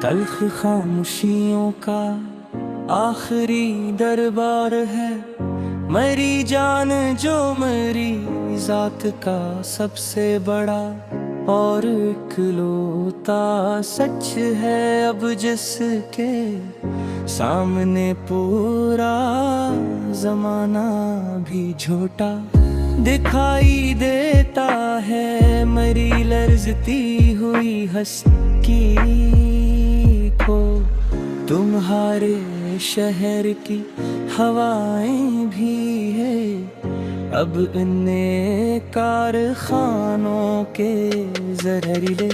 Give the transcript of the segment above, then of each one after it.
तल्ख खामोशियों का आखिरी दरबार है। मरी जान जो मरी जात का सबसे बड़ा और इकलौता सच है अब जिसके सामने पूरा जमाना भी झूठा दिखाई देता है। मरी लर्जती हुई हस्ती को तुम्हारे शहर की हवाएं भी है अब इन्हें कारखानों के जहरीले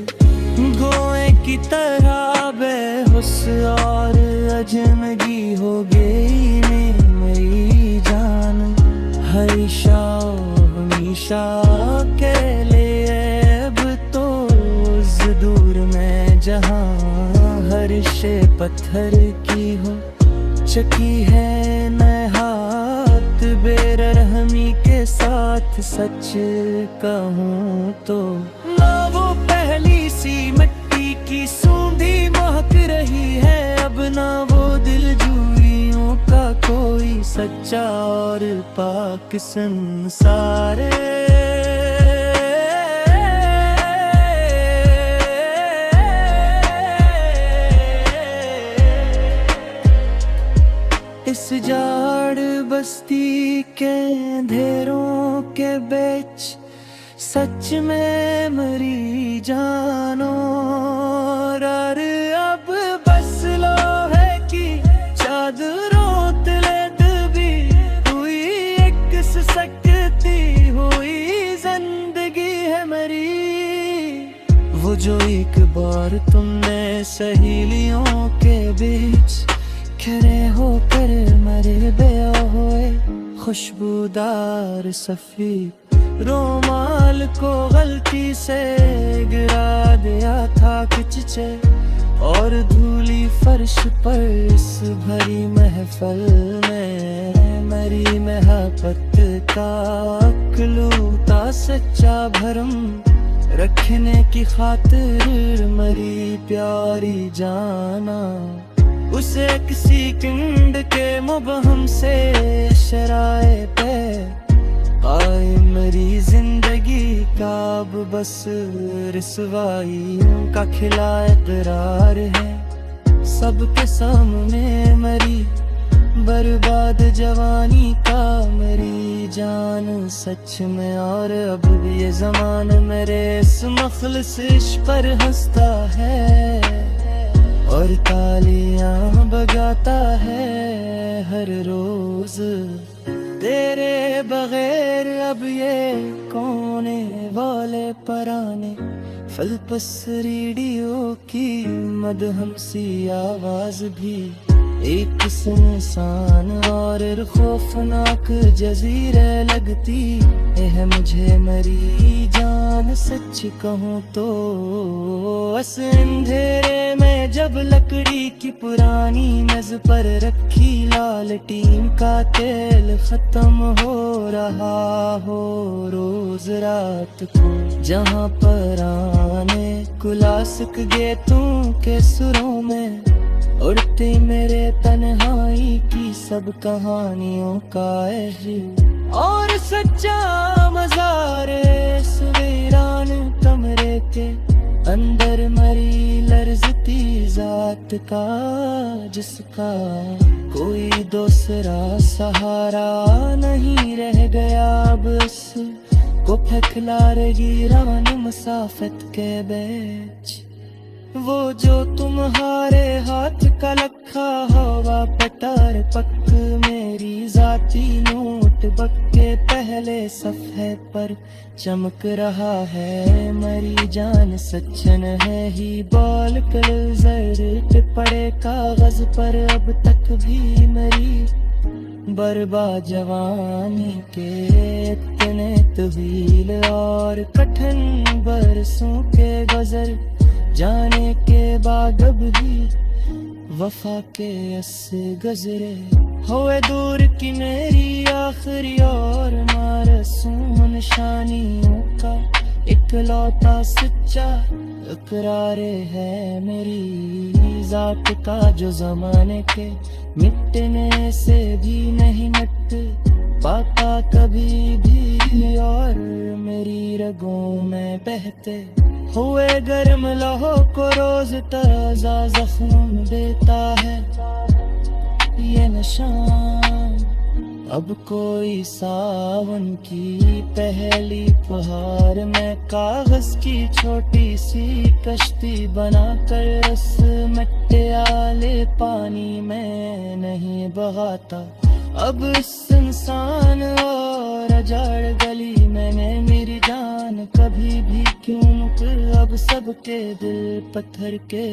गोए की तरह बेहोश और अजनबी हो गई मेरी जान। हमेशा के लिए अब तो दूर में जहां हर शे पत्थर की हो चकी है नए हाथ बेरहमी के साथ। सच कहूँ तो ना वो पहली सी मिट्टी की सूंधी महक रही है अब ना वो दिलजूरियों का कोई सच्चा और पाक संसार। इस जाड़ बस्ती के अंधेरों के बीच सच में मरी जानो। और अब बस लोहे की चादरों तले दबी हुई एक सकती हुई जिंदगी है मरी। वो जो एक बार तुमने सहेलियों के बीच खड़े होकर मरे बया हुए खुशबूदार सफेद रोमाल को गलती से गिरा दिया था किचचे और धूली फर्श पर इस भरी महफल में मरी महबत का अकलूता सच्चा भरम रखने की खातिर मरी प्यारी जाना। उसे किसी किंड के मुबहम से शराए पे कायम मरी जिंदगी का अब बस रिसवाई का खिला इकरार है। सबके सामने मरी बर्बाद जवानी का मरी जान सच में। और अब ये ज़माना मेरे इस मखलसिश पर हंसता है और तालियां बजाता है हर रोज तेरे बगैर। अब ये कोने वाले पराने फलपस रेडियो की मदहम सी आवाज भी एक सुनसान और खौफनाक जजीरे लगती है मुझे मरी जान। सच कहूँ तो इस अंधेरे में जब लकड़ी की पुरानी मेज पर रखी लालटीन का तेल खत्म हो रहा हो रोज रात को जहाँ पराने कुलासक गेतों के सुरों में उड़ती मेरे तन्हाई की सब कहानियों का और सच्चा मज़ारे इस वीरान कमरे के अंदर मरी लर्जती जात का जिसका कोई दूसरा सहारा नहीं रह गया अब को फैला रही रवान मुसाफत के बीच। वो जो तुम्हारे हाथ का लखा हवा पटार पक मेरी जाती नोट बक्के पहले सफ़े पर चमक रहा है मरी जान। सच्चन है ही बॉल कल जर पड़े कागज पर अब तक भी मरी बर्बाद जवानी के इतने तवील और कठिन बरसों के गुजर जाने के बाद अब भी वफा के अस्से गजरे हुए दूर की मेरी आखिरी और मारसूम निशानियों का इकलौता सच्चा इकरार है मेरी जात का जो जमाने के मिटने से भी नहीं मिट पाता कभी भी, और मेरी रगों में बहते हुए गर्म लहू को रोज ताजा जख्म देता है ये निशान। अब कोई सावन की पहली फुहार में कागज की छोटी सी कश्ती बनाकर उस मट्टियाले पानी में नहीं बहाता। अब इस इंसान और अजाड़ गली में मेरी जान कभी भी क्यों मुकर। अब सबके दिल पत्थर के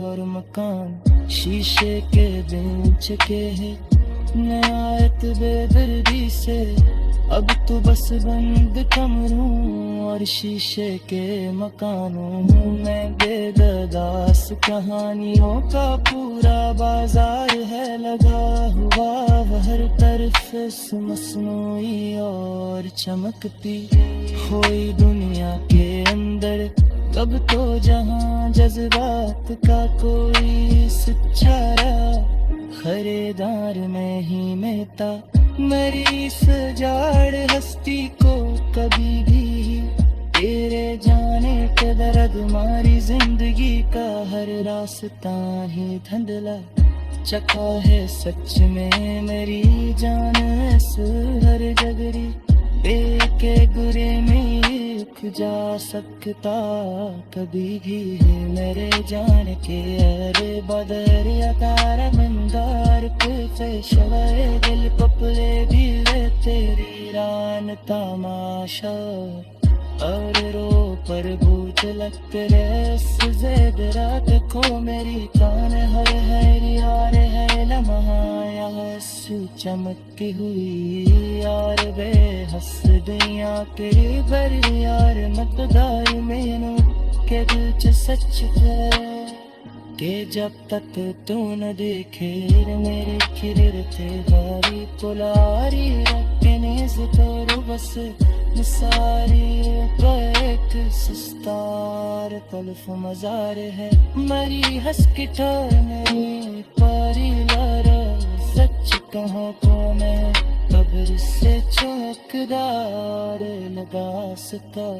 और मकान शीशे के बेंच के हैं, नयायत बेदर्दी से अब तो बस बंद कमरों और शीशे के मकानों में बेददास कहानियों का पूरा बाजार है लगा हुआ। हर तरफ इस मसनूई और चमकती हुई दुनिया के अंदर कब तो जहां जज्बात का कोई सच्चा खरीदार में ही मेहता। मेरी सजाड़ हस्ती को कभी भी तेरे जाने के दर्द मारी जिंदगी का हर रास्ता ही धुंधला चका है। सच में मेरी जान हर जगरी बेके गुरे में जा सकता कभी भी है मेरे जान के। अरे बदर या तारा मंदार पे शवाए दिल पपले भी ले तेरी रान तमाशा और रो पर भूत लगते रेद रात को मेरी कान हर है यार है लम्हा यहाँ चमकती हुई यार बेहस दुनिया तेरी भरी यार मतदार मैनू के दिल च सच है कि जब तक तू न देखे मेरे खिर थे भारी पुलारी रखने से तो बस निसारी एक सुस्तार तलफ मजार है मरी हंस की ठार मेरी पारी लारा। सच कहाँ को मैं कब्र से चौकदार लगा सका।